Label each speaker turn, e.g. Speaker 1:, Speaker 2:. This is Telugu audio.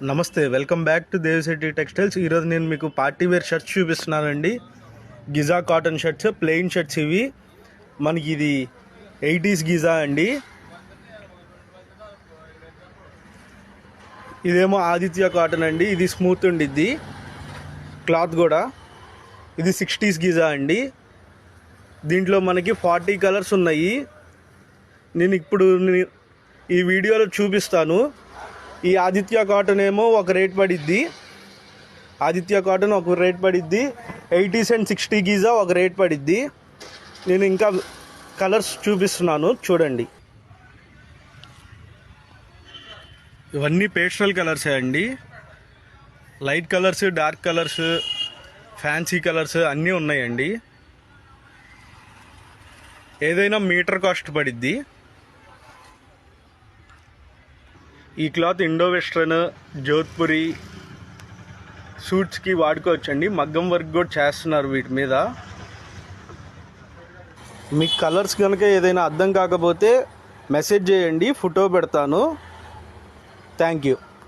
Speaker 1: నమస్తే, welcome back to Devi Shetty textiles. ఈరోజు నేను మీకు పార్టీ వేర్ షర్ట్స్ చూపిస్తున్నానండి. Giza cotton shirts, plain shirts. ఇవి మనకి ఇది 80s గిజా అండి. ఇదేమో ఆదిత్య కాటన్ అండి. ఇది స్మూత్ ఉండిద్ది క్లాత్ కూడా. ఇది 60s గిజా అండి. దీంట్లో మనకి 40 కలర్స్ ఉన్నాయి. నేను ఇప్పుడు ఈ వీడియోలో చూపిస్తాను. ఈ ఆదిత్య కాటన్ ఏమో ఒక రేట్ పడిద్ది. ఆదిత్య కాటన్ ఒక రేట్ పడిద్ది. 80s అండ్ 60 గీజా ఒక రేట్ పడిద్ది. నేను ఇంకా కలర్స్ చూపిస్తున్నాను, చూడండి. ఇవన్నీ పేస్టల్ కలర్సే అండి. Light colours, dark colours, fancy colours అన్నీ ఉన్నాయండి. ఏదైనా మీటర్ కాస్ట్ పడిద్ది. ఈ క్లాత్ ఇండో వెస్ట్రన్, జోధ్పురి సూట్స్కి వాడుకోవచ్చండి. మగ్గం వర్క్ కూడా చేస్తున్నారు వీటి మీద. మీకు కలర్స్ కనుక ఏదైనా అర్థం కాకపోతే మెసేజ్ చేయండి, ఫోటో పెడతాను. Thank you.